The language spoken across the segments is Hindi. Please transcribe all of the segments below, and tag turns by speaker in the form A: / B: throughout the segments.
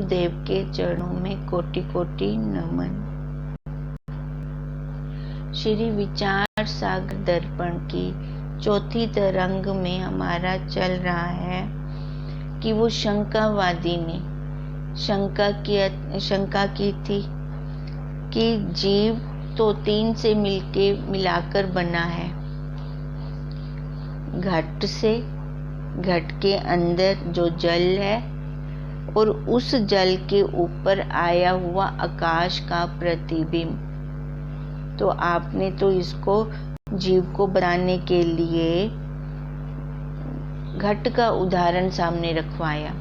A: गुरुदेव के चरणों में कोटि कोटि नमन। श्री विचार सागर दर्पण की चौथी तरंग में हमारा चल रहा है कि वो शंकावादी ने शंका की थी कि जीव तो तीन से मिलाकर बना है, घट से, घट के अंदर जो जल है और उस जल के ऊपर आया हुआ आकाश का प्रतिबिंब। तो आपने तो इसको जीव को बनाने के लिए घट का उदाहरण सामने रखवाया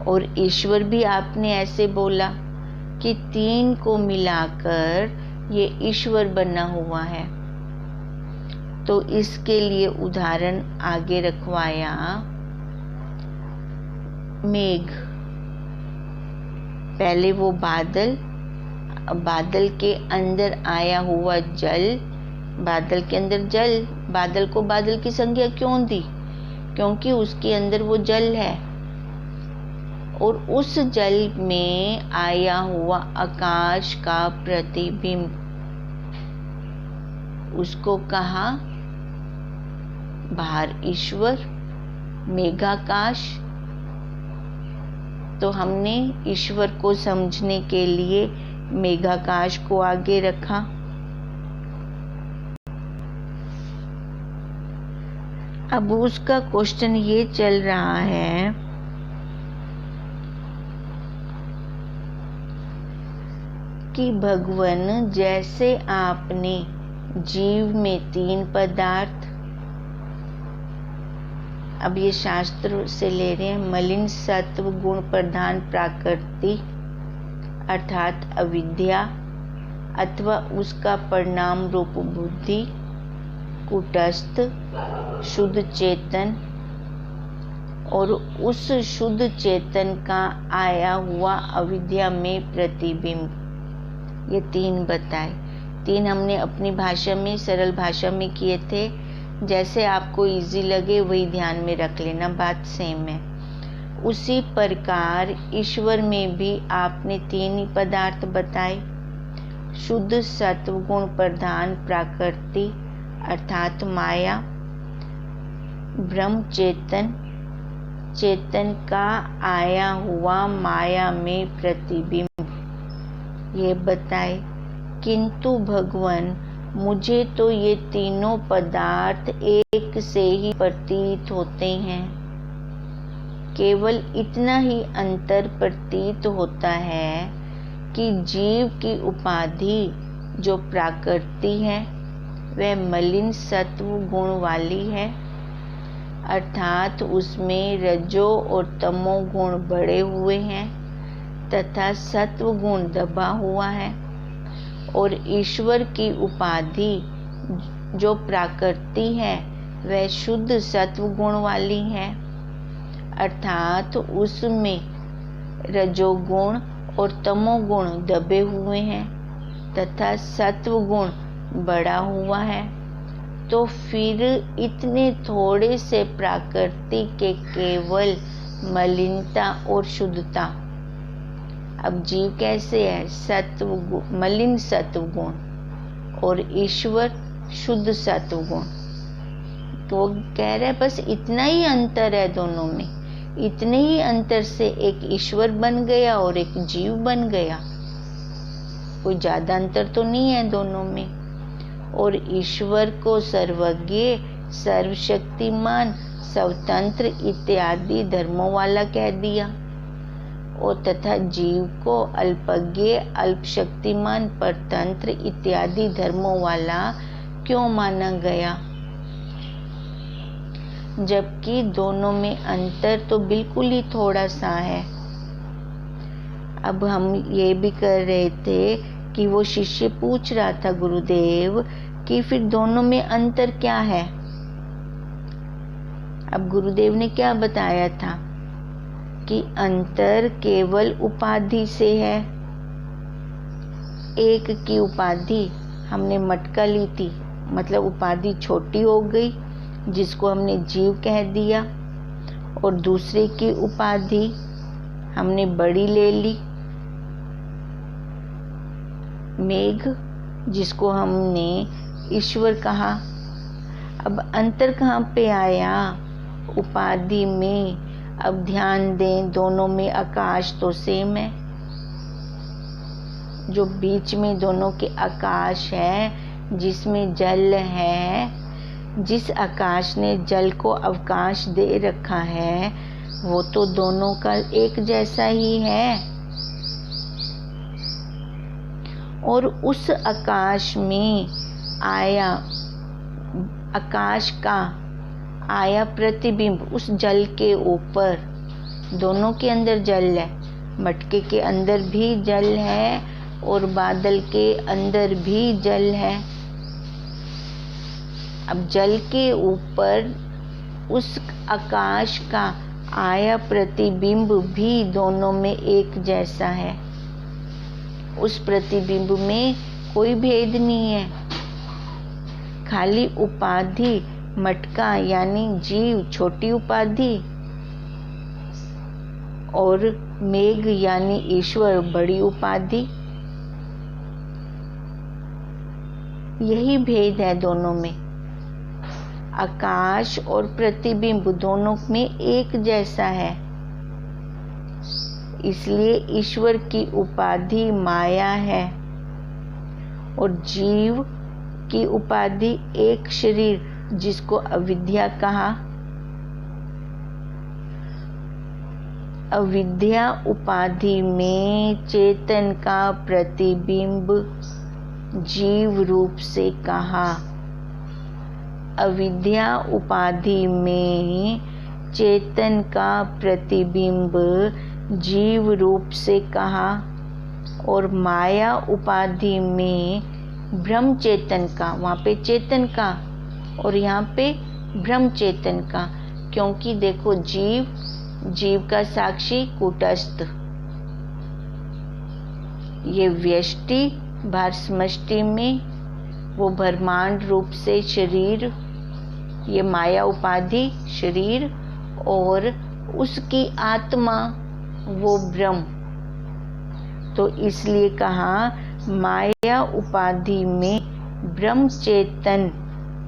A: और ईश्वर भी आपने ऐसे बोला कि तीन को मिलाकर ये ईश्वर बना हुआ है। तो इसके लिए उदाहरण आगे रखवाया मेघ। पहले वो बादल के अंदर आया हुआ जल, बादल के अंदर जल, बादल को बादल की संज्ञा क्यों दी? क्योंकि उसके अंदर वो जल है और उस जल में आया हुआ आकाश का प्रतिबिंब, उसको कहा बाहर ईश्वर, मेघाकाश। तो हमने ईश्वर को समझने के लिए मेघाकाश को आगे रखा। अब उसका क्वेश्चन ये चल रहा है कि भगवान, जैसे आपने जीव में तीन पदार्थ, अब ये शास्त्र से ले रहे हैं, मलिन सत्व गुण प्रधान प्रकृति अर्थात अविद्या अथवा उसका परिणाम रूप बुद्धि, कूटस्थ शुद्ध चेतन और उस शुद्ध चेतन का आया हुआ अविद्या में प्रतिबिंब, ये तीन बताए। तीन हमने अपनी भाषा में, सरल भाषा में किए थे। जैसे आपको इजी लगे वही ध्यान में रख लेना, बात सेम है। उसी प्रकार ईश्वर में भी आपने तीन ही पदार्थ बताए, शुद्ध सत्व गुण प्रधान प्रकृति अर्थात माया, ब्रह्म चेतन, चेतन का आया हुआ माया में प्रतिबिंब, ये बताए। किंतु भगवान, मुझे तो ये तीनों पदार्थ एक से ही प्रतीत होते हैं। केवल इतना ही अंतर प्रतीत होता है कि जीव की उपाधि जो प्रकृति है वह मलिन सत्व गुण वाली है, अर्थात उसमें रजो और तमो गुण बढ़े हुए हैं तथा सत्व गुण दबा हुआ है। और ईश्वर की उपाधि जो प्रकृति है वह शुद्ध सत्व गुण वाली है, अर्थात उसमें रजोगुण और तमोगुण दबे हुए हैं तथा सत्व गुण बढ़ा हुआ है। तो फिर इतने थोड़े से प्रकृति के केवल मलिनता और शुद्धता। अब जीव कैसे है? मलिन सत्व गुण और ईश्वर शुद्ध सत्व गुण। तो वो कह रहे बस इतना ही अंतर है दोनों में, इतने ही अंतर से एक ईश्वर बन गया और एक जीव बन गया, कोई ज्यादा अंतर तो नहीं है दोनों में। और ईश्वर को सर्वज्ञ, सर्वशक्तिमान, स्वतंत्र इत्यादि धर्मों वाला कह दिया और तथा जीव को अल्पज्ञ, अल्पशक्तिमान, परतंत्र इत्यादि धर्मों वाला क्यों माना गया? जबकि दोनों में अंतर तो बिल्कुल ही थोड़ा सा है। अब हम ये भी कर रहे थे कि वो शिष्य पूछ रहा था गुरुदेव कि फिर दोनों में अंतर क्या है? अब गुरुदेव ने क्या बताया था कि अंतर केवल उपाधि से है। एक की उपाधि हमने मटका ली थी, मतलब उपाधि छोटी हो गई जिसको हमने जीव कह दिया, और दूसरे की उपाधि हमने बड़ी ले ली, मेघ जिसको हमने ईश्वर कहा। अब अंतर कहाँ पे आया? उपाधि में। अब ध्यान दें, दोनों में आकाश तो सेम है। जो बीच में दोनों के आकाश है, जिसमें जल है, जिस आकाश ने जल को अवकाश दे रखा है, वो तो दोनों का एक जैसा ही है। और उस आकाश में आया, आकाश का आया प्रतिबिंब उस जल के ऊपर। दोनों के अंदर जल है, मटके के अंदर भी जल है और बादल के अंदर भी जल है। अब जल के ऊपर उस आकाश का आया प्रतिबिंब भी दोनों में एक जैसा है। उस प्रतिबिंब में कोई भेद नहीं है। खाली उपाधि मटका यानी जीव छोटी उपाधि और मेघ यानी ईश्वर बड़ी उपाधि, यही भेद है दोनों में। आकाश और प्रतिबिंब दोनों में एक जैसा है, इसलिए ईश्वर की उपाधि माया है और जीव की उपाधि एक शरीर, जिसको अविद्या कहा। अविद्या उपाधि में चेतन का प्रतिबिंब जीव रूप से कहा। अविद्या उपाधि में चेतन का प्रतिबिंब जीव रूप से कहा और माया उपाधि में ब्रह्म चेतन का, वहाँ पे चेतन का और यहाँ पे ब्रह्म चेतन का। क्योंकि देखो जीव का साक्षी कूटस्थ, ये व्यष्टि भार समष्टि में वो ब्रह्मांड रूप से शरीर, ये माया उपाधि शरीर और उसकी आत्मा वो ब्रह्म। तो इसलिए कहा माया उपाधि में ब्रह्म चेतन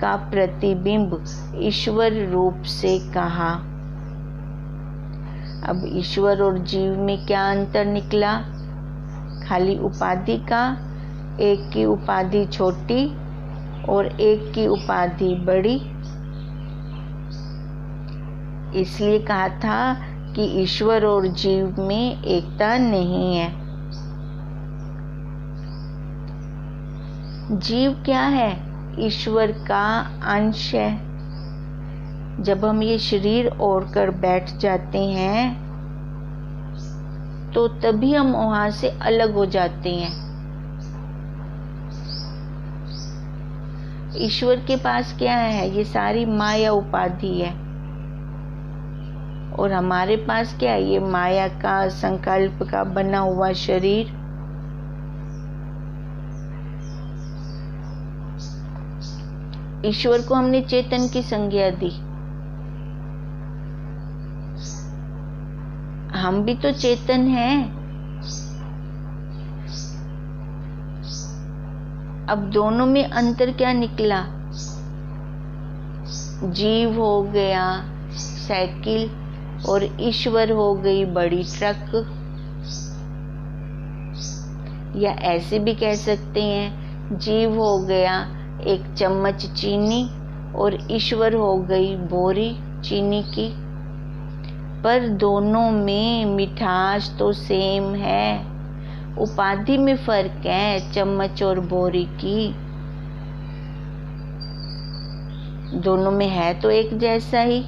A: का प्रतिबिंब ईश्वर रूप से कहा। अब ईश्वर और जीव में क्या अंतर निकला? खाली उपाधि का, एक की उपाधि छोटी और एक की उपाधि बड़ी। इसलिए कहा था कि ईश्वर और जीव में एकता नहीं है। जीव क्या है? ईश्वर का अंश है। जब हम ये शरीर ओढ़कर बैठ जाते हैं तो तभी हम वहां से अलग हो जाते हैं। ईश्वर के पास क्या है? ये सारी माया उपाधि है और हमारे पास क्या है? ये माया का संकल्प का बना हुआ शरीर। ईश्वर को हमने चेतन की संज्ञा दी। हम भी तो चेतन हैं। अब दोनों में अंतर क्या निकला? जीव हो गया साइकिल और ईश्वर हो गई बड़ी ट्रक। या ऐसे भी कह सकते हैं, जीव हो गया एक चम्मच चीनी और ईश्वर हो गई बोरी चीनी की। पर दोनों में मिठास तो सेम है, उपाधि में फर्क है चम्मच और बोरी की। दोनों में है तो एक जैसा ही।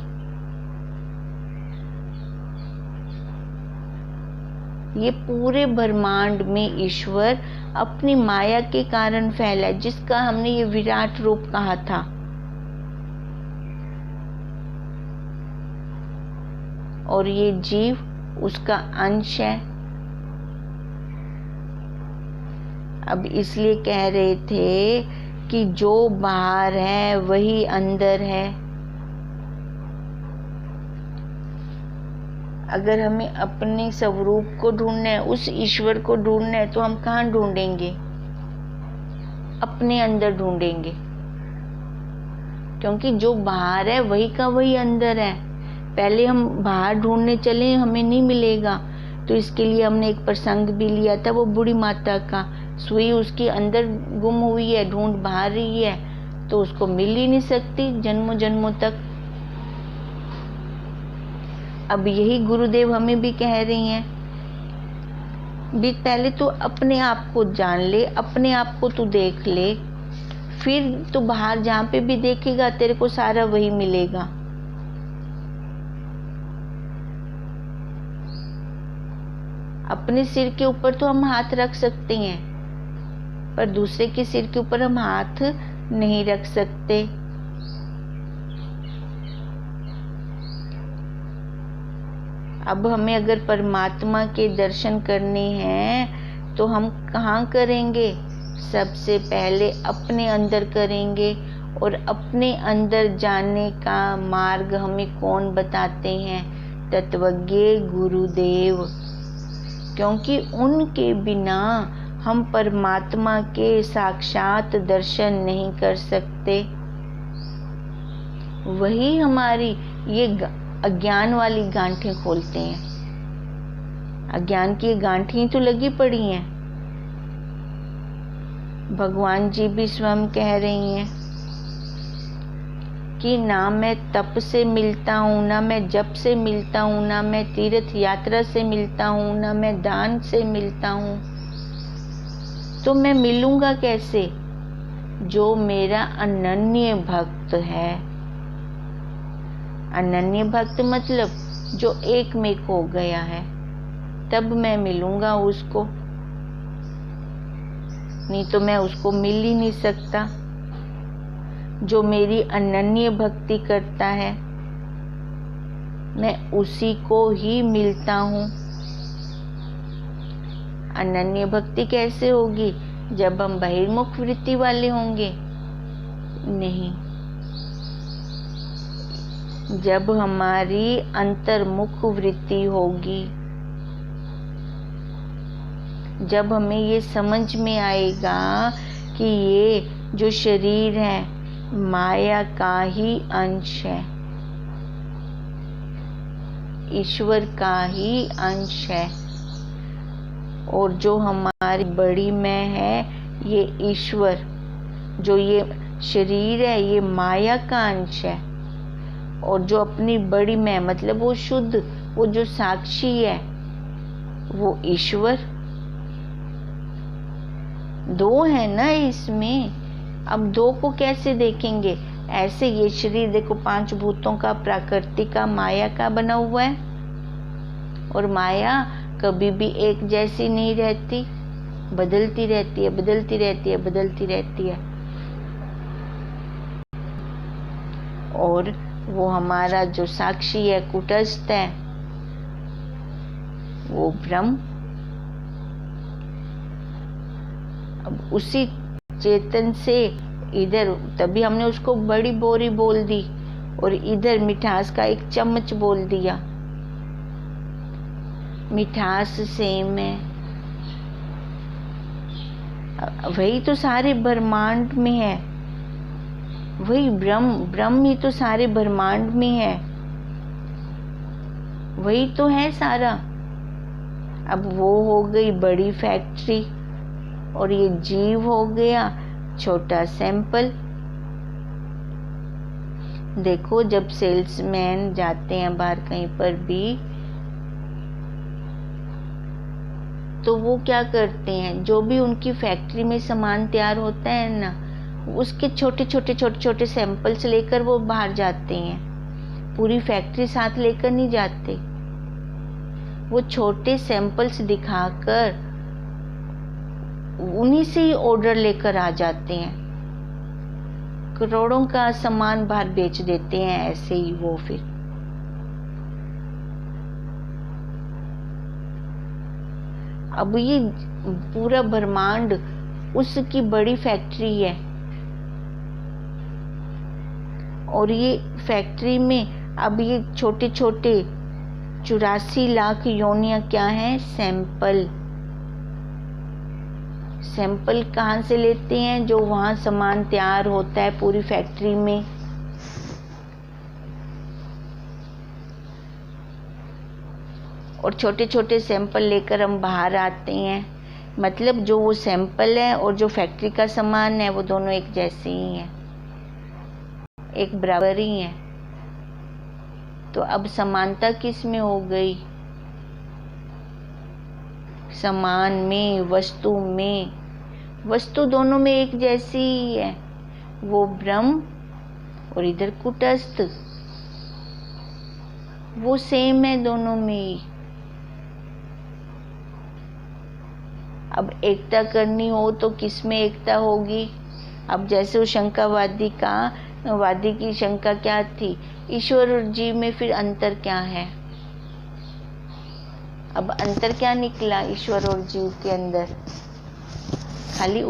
A: ये पूरे ब्रह्मांड में ईश्वर अपनी माया के कारण फैला है, जिसका हमने ये विराट रूप कहा था। और ये जीव उसका अंश है। अब इसलिए कह रहे थे कि जो बाहर है वही अंदर है। अगर हमें अपने स्वरूप को ढूंढना है, उस ईश्वर को ढूंढना है, तो हम कहाँ ढूंढेंगे? अपने अंदर ढूंढेंगे, क्योंकि जो बाहर है वही का वही अंदर है। पहले हम बाहर ढूंढने चले, हमें नहीं मिलेगा, तो इसके लिए हमने एक प्रसंग भी लिया था, वो बूढ़ी माता का। सुई उसकी अंदर गुम हुई है, ढूंढ बाहर रही है, तो उसको मिल ही नहीं सकती जन्मों जन्मों तक। अब यही गुरुदेव हमें भी कह रही हैं, भी पहले तो अपने आप को जान ले, अपने आप को तू देख ले, फिर तो बाहर जहाँ पे भी देखेगा तेरे को सारा वही मिलेगा। अपने सिर के ऊपर तो हम हाथ रख सकते हैं, पर दूसरे के सिर के ऊपर हम हाथ नहीं रख सकते। अब हमें अगर परमात्मा के दर्शन करने हैं तो हम कहाँ करेंगे? सबसे पहले अपने अंदर करेंगे, और अपने अंदर जाने का मार्ग हमें कौन बताते हैं? तत्वज्ञ गुरुदेव, क्योंकि उनके बिना हम परमात्मा के साक्षात दर्शन नहीं कर सकते। वही हमारी ये अज्ञान वाली गांठें खोलते हैं। अज्ञान की गांठें तो लगी पड़ी हैं। भगवान जी भी स्वयं कह रही हैं कि ना मैं तप से मिलता हूँ, ना मैं जप से मिलता हूँ, ना मैं तीर्थ यात्रा से मिलता हूँ, ना मैं दान से मिलता हूँ। तो मैं मिलूंगा कैसे? जो मेरा अनन्य भक्त है। अनन्य भक्त मतलब जो एक में खो गया है, तब मैं मिलूंगा उसको, नहीं तो मैं उसको मिल ही नहीं सकता। जो मेरी अनन्य भक्ति करता है, मैं उसी को ही मिलता हूँ। अनन्य भक्ति कैसे होगी? जब हम बहिर्मुख वृत्ति वाले होंगे? नहीं, जब हमारी अंतर्मुख वृत्ति होगी, जब हमें ये समझ में आएगा कि ये जो शरीर है माया का ही अंश है, ईश्वर का ही अंश है, और जो हमारी बड़ी मैं है ये ईश्वर, जो ये शरीर है ये माया का अंश है, और जो अपनी बड़ी मैं मतलब वो शुद्ध, वो जो साक्षी है वो ईश्वर। दो है ना इसमें। अब दो को कैसे देखेंगे? ऐसे ये शरीर देखो 5 भूतों का, प्राकृतिक का, माया का बना हुआ है, और माया कभी भी एक जैसी नहीं रहती, बदलती रहती है, बदलती रहती है, बदलती रहती है। और वो हमारा जो साक्षी है, कुटस्थ है, वो ब्रह्म। अब उसी चेतन से इधर, तभी हमने उसको बड़ी बोरी बोल दी, और इधर मिठास का एक चम्मच बोल दिया। मिठास सेम है, वही तो सारे ब्रह्मांड में है, वही ब्रह्म ही तो सारे ब्रह्मांड में है, वही तो है सारा। अब वो हो गई बड़ी फैक्ट्री, और ये जीव हो गया छोटा सैंपल। देखो जब सेल्समैन जाते हैं बाहर कहीं पर भी, तो वो क्या करते हैं? जो भी उनकी फैक्ट्री में सामान तैयार होता है ना, उसके छोटे छोटे सैंपल्स लेकर वो बाहर जाते हैं। पूरी फैक्ट्री साथ लेकर नहीं जाते, वो छोटे सैंपल्स दिखाकर उन्हीं से ही ऑर्डर लेकर आ जाते हैं। करोड़ों का सामान बाहर बेच देते हैं ऐसे ही वो। फिर अब ये पूरा ब्रह्मांड उसकी बड़ी फैक्ट्री है, और ये फैक्ट्री में अब ये छोटे छोटे 84 लाख योनियां क्या है? सैंपल। सैंपल कहाँ से लेते हैं? जो वहाँ सामान तैयार होता है पूरी फैक्ट्री में। और छोटे छोटे सैंपल लेकर हम बाहर आते हैं। मतलब जो वो सैंपल है और जो फैक्ट्री का सामान है वो दोनों एक जैसे ही हैं, एक बराबर ही हैं। तो अब समानता किस में हो गई? सामान में, वस्तु में। वस्तु दोनों में एक जैसी ही है, वो ब्रह्म और इधर कुटस्थ, वो सेम है दोनों में ही। अब एकता करनी हो तो किस में एकता होगी? अब जैसे वो शंकावादी की शंका क्या थी? ईश्वर और जीव में फिर अंतर क्या है? अब अंतर क्या निकला ईश्वर और जीव के अंदर? खाली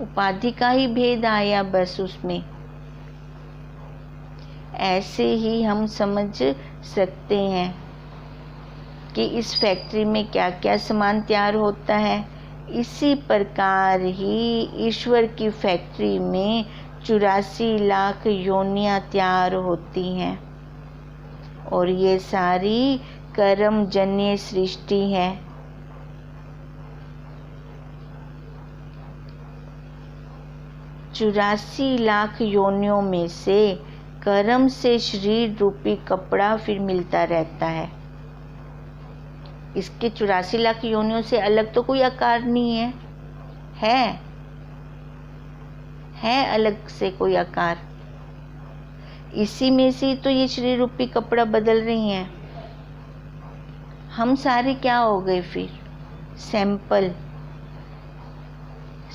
A: उपाधि का ही भेद आया बस उसमें। ऐसे ही हम समझ सकते हैं कि इस फैक्ट्री में क्या क्या सामान तैयार होता है। इसी प्रकार ही ईश्वर की फैक्ट्री में 84 लाख योनियां तैयार होती हैं और ये सारी कर्मजन्य सृष्टि है। चौरासी लाख योनियों में से कर्म से शरीर रूपी कपड़ा फिर मिलता रहता है। इसके 84 लाख योनियों से अलग तो कोई आकार नहीं है अलग से कोई आकार। इसी में से तो ये शरीर रूपी कपड़ा बदल रही हैं। हम सारे क्या हो गए फिर?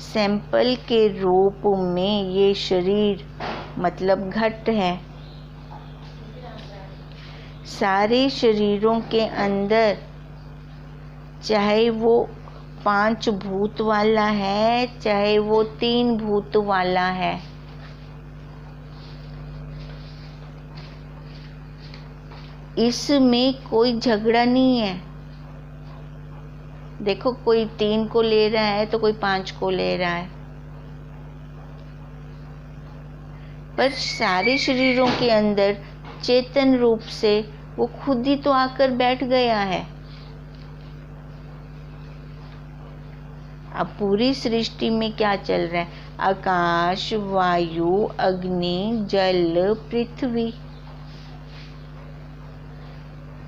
A: सैंपल के रूप में ये शरीर मतलब घट है। सारे शरीरों के अंदर चाहे वो 5 भूत वाला है, चाहे वो 3 भूत वाला है, इसमें कोई झगड़ा नहीं है। देखो कोई 3 को ले रहा है तो कोई 5 को ले रहा है, पर सारे शरीरों के अंदर चेतन रूप से वो खुद ही तो आकर बैठ गया है। अब पूरी सृष्टि में क्या चल रहा है? आकाश, वायु, अग्नि, जल, पृथ्वी,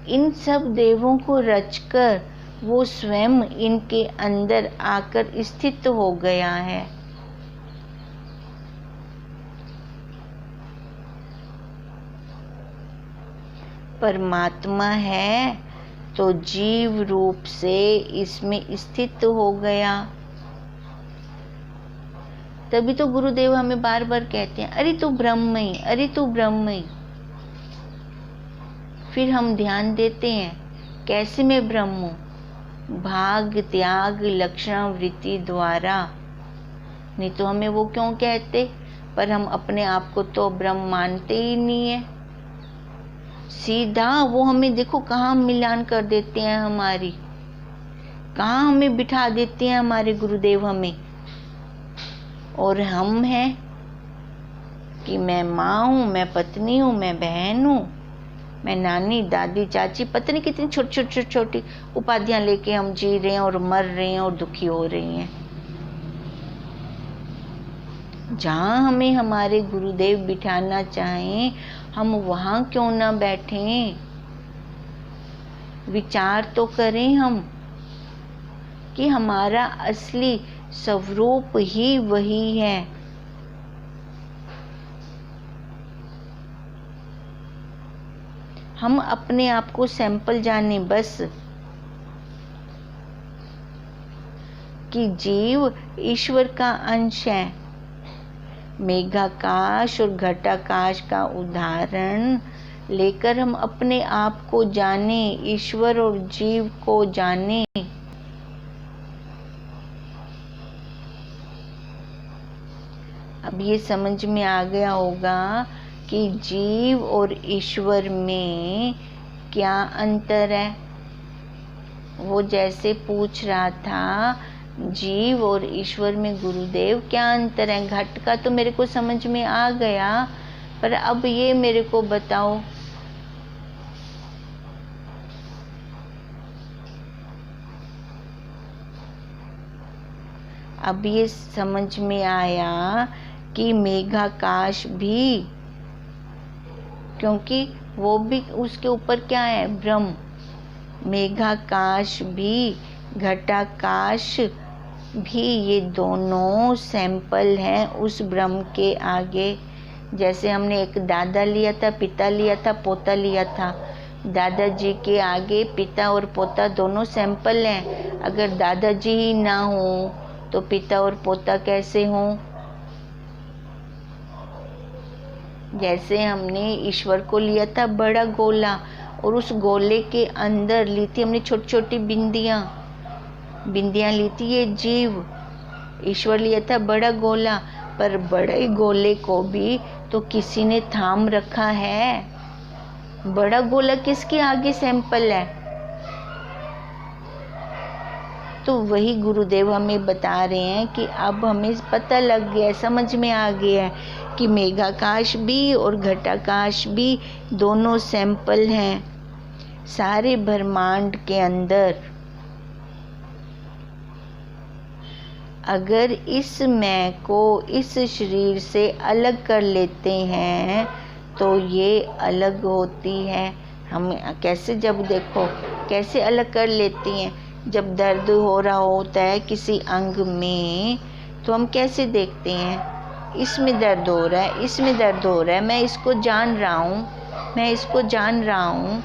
A: इन सब देवों को रचकर वो स्वयं इनके अंदर आकर स्थित हो गया है। परमात्मा है तो जीव रूप से इसमें स्थित हो गया। तभी तो गुरुदेव हमें बार बार कहते हैं, अरे तू ब्रह्मई, अरे तू ब्रह्मई। फिर हम ध्यान देते हैं, कैसे मैं ब्रह्म हूँ? भाग त्याग लक्षण वृत्ति द्वारा। नहीं तो हमें वो क्यों कहते? पर हम अपने आप को तो ब्रह्म मानते ही नहीं है। सीधा वो हमें देखो कहाँ मिलान कर देते हैं हमारी, कहाँ हमें बिठा देते हैं हमारे गुरुदेव हमें। और हम हैं कि मैं माँ हूँ, मैं पत्नी हूँ, मैं बहन हूँ, मैं नानी, दादी, चाची, पता नहीं कितनी छोटी उपाधियां लेके हम जी रहे हैं और मर रहे हैं और दुखी हो रही हैं। जहाँ हमें हमारे गुरुदेव बिठाना चाहें, हम वहाँ क्यों ना बैठें? विचार तो करें हम कि हमारा असली स्वरूप ही वही है। हम अपने आप को सैंपल जाने बस कि जीव ईश्वर का अंश है। मेघाकाश और घटाकाश का उदाहरण लेकर हम अपने आप को जाने, ईश्वर और जीव को जाने। अब ये समझ में आ गया होगा कि जीव और ईश्वर में क्या अंतर है। वो जैसे पूछ रहा था जीव और ईश्वर में गुरुदेव क्या अंतर है। घट का तो मेरे को समझ में आ गया, पर अब ये मेरे को बताओ। अब ये समझ में आया कि मेघाकाश भी, क्योंकि वो भी उसके ऊपर क्या है, ब्रह्म। मेघाकाश भी, घटाकाश भी, ये दोनों सैंपल हैं उस ब्रह्म के आगे। जैसे हमने एक दादा लिया था, पिता लिया था, पोता लिया था। दादाजी के आगे पिता और पोता दोनों सैंपल हैं। अगर दादाजी ही ना हो तो पिता और पोता कैसे हों। जैसे हमने ईश्वर को लिया था बड़ा गोला, और उस गोले के अंदर ली थी हमने छोटी छोटी बिंदियां ली थी, ये जीव। ईश्वर लिया था बड़ा गोला, पर बड़े गोले को भी तो किसी ने थाम रखा है। बड़ा गोला किसके आगे सैंपल है। तो वही गुरुदेव हमें बता रहे हैं कि अब हमें पता लग गया, समझ में आ गया है कि मेघाकाश भी और घटाकाश भी दोनों सैंपल हैं सारे ब्रह्मांड के अंदर। अगर इस मैं को इस शरीर से अलग कर लेते हैं तो ये अलग होती है। हम कैसे, जब देखो कैसे अलग कर लेती हैं। जब दर्द हो रहा होता है किसी अंग में तो हम कैसे देखते हैं, इसमें दर्द हो रहा है, इसमें दर्द हो रहा है, मैं इसको जान रहा हूँ, मैं इसको जान रहा हूँ।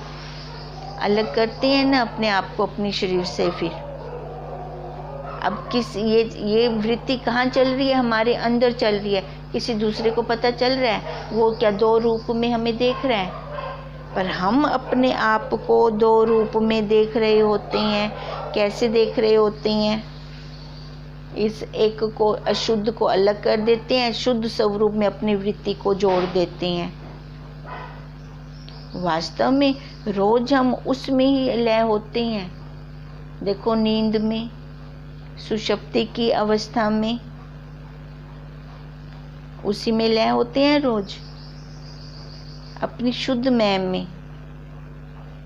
A: अलग करते हैं ना अपने आप को अपने शरीर से। फिर अब ये वृत्ति कहाँ चल रही है, हमारे अंदर चल रही है। किसी दूसरे को पता चल रहा है, वो क्या दो रूप में हमें देख रहा है, पर हम अपने आप को दो रूप में देख रहे होते हैं। कैसे देख रहे होते हैं, इस एक को अशुद्ध को अलग कर देते हैं, शुद्ध स्वरूप में अपनी वृत्ति को जोड़ देते हैं। वास्तव में रोज हम उसमें ही लय होते हैं। देखो नींद में, सुषुप्ति की अवस्था में, उसी में लय होते हैं रोज। अपनी शुद्ध मैं में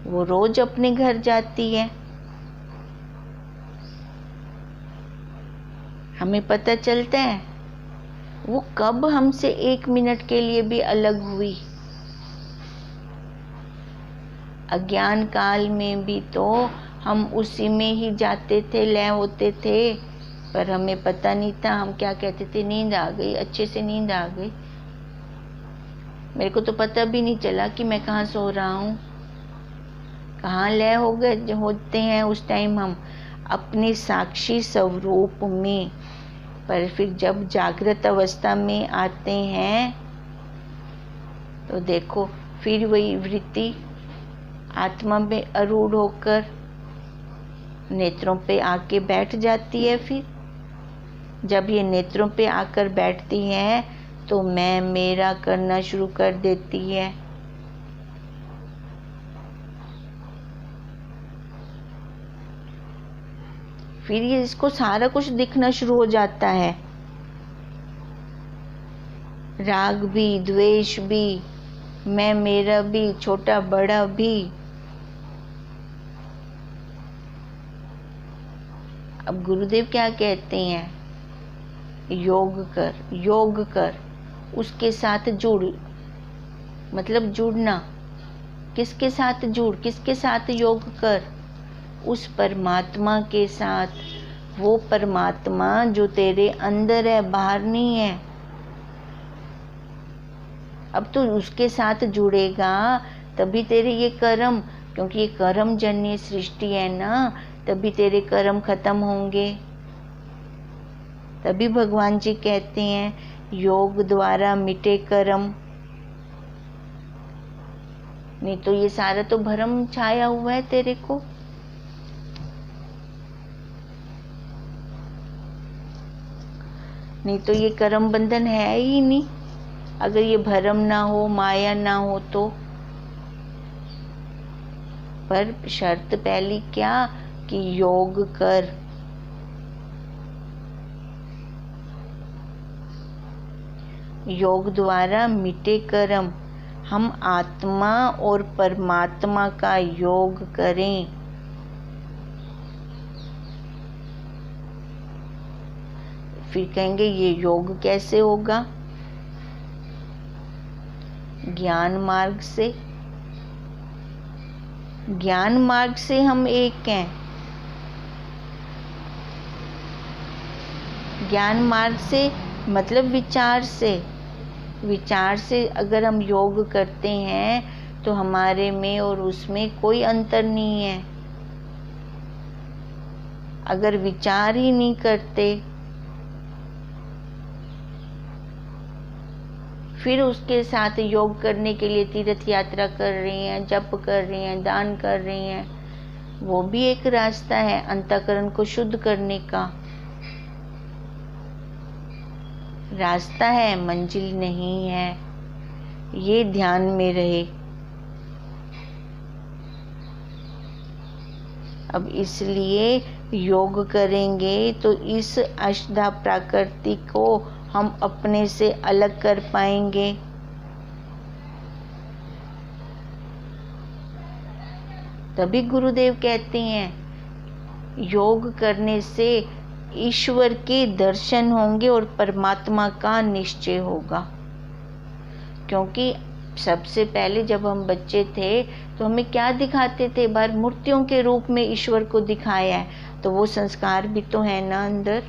A: वो रोज अपने घर जाती है। हमें पता चलता है वो कब हमसे 1 मिनट के लिए भी अलग हुई। अज्ञान काल में भी तो हम उसी में ही जाते थे, लय होते थे, पर हमें पता नहीं था। हम क्या कहते थे, नींद आ गई, अच्छे से नींद आ गई। मेरे को तो पता भी नहीं चला कि मैं कहाँ सो रहा हूँ, कहाँ लय हो गए होते हैं उस टाइम हम अपने साक्षी स्वरूप में। पर फिर जब जागृत अवस्था में आते हैं तो देखो फिर वही वृत्ति आत्मा में आरूढ़ होकर नेत्रों पे आके बैठ जाती है। फिर जब ये नेत्रों पे आकर बैठती है तो मैं मेरा करना शुरू कर देती है। फिर ये इसको सारा कुछ दिखना शुरू हो जाता है, राग भी, द्वेष भी, मैं मेरा भी, छोटा बड़ा भी। अब गुरुदेव क्या कहते हैं, योग कर, योग कर, उसके साथ जुड़। मतलब जुड़ना, किसके साथ जुड़, किसके साथ योग कर, उस परमात्मा के साथ। वो परमात्मा जो तेरे अंदर है, बाहर नहीं है। अब तो उसके साथ जुड़ेगा तभी तेरे ये कर्म, क्योंकि ये कर्म जन्य सृष्टि है ना, तभी तेरे कर्म खत्म होंगे। तभी भगवान जी कहते हैं योग द्वारा मिटे कर्म। नहीं तो ये सारा तो भ्रम छाया हुआ है तेरे को। नहीं तो ये कर्म बंधन है ही नहीं। अगर ये भ्रम ना हो, माया ना हो तो। पर शर्त पहली क्या कि योग कर। योग द्वारा मिटे कर्म। हम आत्मा और परमात्मा का योग करें। फिर कहेंगे ये योग कैसे होगा? ज्ञान मार्ग से। ज्ञान मार्ग से हम एक हैं। ज्ञान मार्ग से मतलब विचार से। विचार से अगर हम योग करते हैं तो हमारे में और उसमें कोई अंतर नहीं है। अगर विचार ही नहीं करते फिर उसके साथ योग करने के लिए तीर्थ यात्रा कर रहे हैं, जप कर रहे हैं, दान कर रहे हैं, वो भी एक रास्ता है अंतःकरण को शुद्ध करने का। रास्ता है, मंजिल नहीं है। ये ध्यान में रहे। अब इसलिए योग करेंगे तो इस अष्टधा प्रकृति को हम अपने से अलग कर पाएंगे। तभी गुरुदेव कहते हैं योग करने से ईश्वर के दर्शन होंगे और परमात्मा का निश्चय होगा। क्योंकि सबसे पहले जब हम बच्चे थे तो हमें क्या दिखाते थे? बाहर मूर्तियों के रूप में ईश्वर को दिखाया है, तो वो संस्कार भी तो है ना अंदर।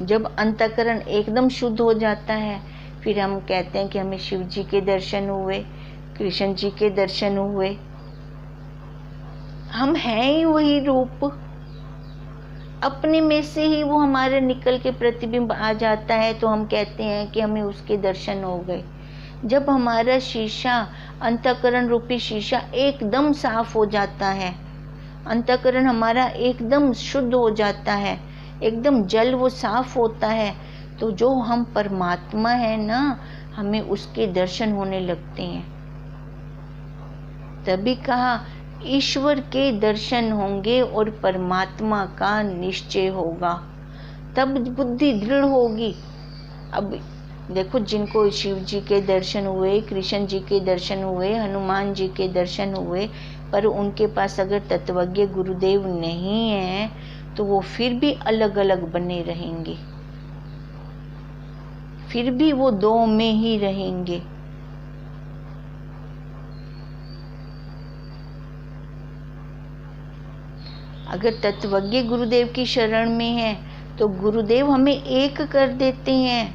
A: जब अंतःकरण एकदम शुद्ध हो जाता है फिर हम कहते हैं कि हमें शिव जी के दर्शन हुए, कृष्ण जी के दर्शन हुए। हम हैं ही वही रूप। अपने में से ही वो हमारे निकल के प्रतिबिंब आ जाता है तो हम कहते हैं कि हमें उसके दर्शन हो गए। जब हमारा शीशा, अंतःकरण रूपी शीशा एकदम साफ हो जाता है, अंतःकरण हमारा एकदम शुद्ध हो जाता है, एकदम जल वो साफ होता है, तो जो हम परमात्मा है ना, हमें उसके दर्शन होने लगते हैं। तभी कहा ईश्वर के दर्शन होंगे और परमात्मा का निश्चय होगा, तब बुद्धि दृढ़ होगी। अब देखो, जिनको शिव जी के दर्शन हुए, कृष्ण जी के दर्शन हुए, हनुमान जी के दर्शन हुए, पर उनके पास अगर तत्वज्ञ गुरुदेव नहीं है तो वो फिर भी अलग अलग बने रहेंगे, फिर भी वो दो में ही रहेंगे। अगर तत्वज्ञ गुरुदेव की शरण में है तो गुरुदेव हमें एक कर देते हैं।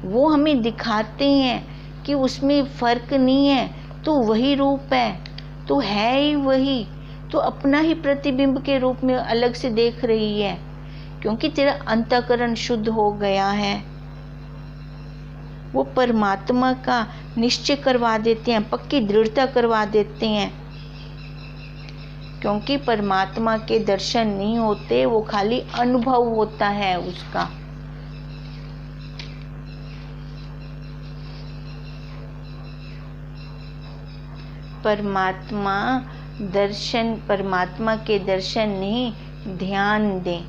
A: वो हमें दिखाते हैं कि उसमें फर्क नहीं है, तो वही रूप है, तो है ही वही, तो अपना ही प्रतिबिंब के रूप में अलग से देख रही है, क्योंकि तेरा अंतःकरण शुद्ध हो गया है। वो परमात्मा का निश्चय करवा देते हैं, पक्की दृढ़ता करवा देते हैं। क्योंकि परमात्मा के दर्शन नहीं होते, वो खाली अनुभव होता है उसका। परमात्मा के दर्शन नहीं, ध्यान दें।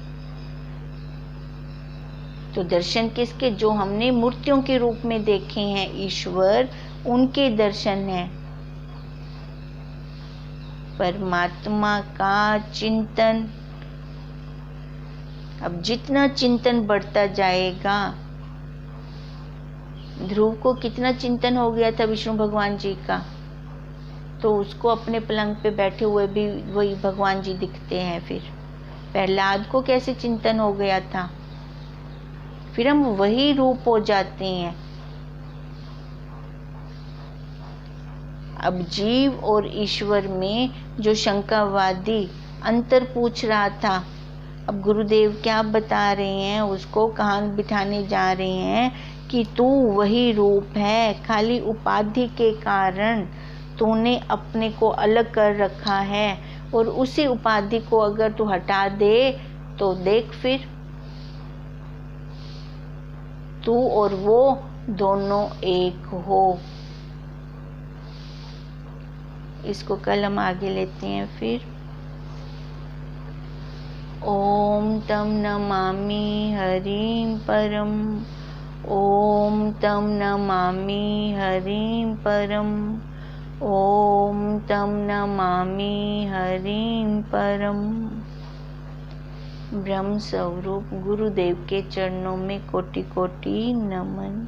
A: तो दर्शन किसके? जो हमने मूर्तियों के रूप में देखे हैं ईश्वर, उनके दर्शन हैं। परमात्मा का चिंतन। अब जितना चिंतन बढ़ता जाएगा, ध्रुव को कितना चिंतन हो गया था विष्णु भगवान जी का, तो उसको अपने पलंग पे बैठे हुए भी वही भगवान जी दिखते हैं। फिर प्रहलाद को कैसे चिंतन हो गया था, फिर हम वही रूप हो जाते हैं। अब जीव और ईश्वर में जो शंकावादी अंतर पूछ रहा था, अब गुरुदेव क्या बता रहे हैं, उसको कहाँ बिठाने जा रहे हैं कि तू वही रूप है, खाली उपाधि के कारण तूने अपने को अलग कर रखा है, और उसी उपाधि को अगर तू हटा दे तो देख फिर तू और वो दोनों एक हो। इसको कल हम आगे लेते हैं। फिर ओम तं नमामि हरिं परम, ओम तं नमामि हरिं परम, ओम तं नमामि हरिं परम। ब्रह्म स्वरूप गुरुदेव के चरणों में कोटि कोटि नमन।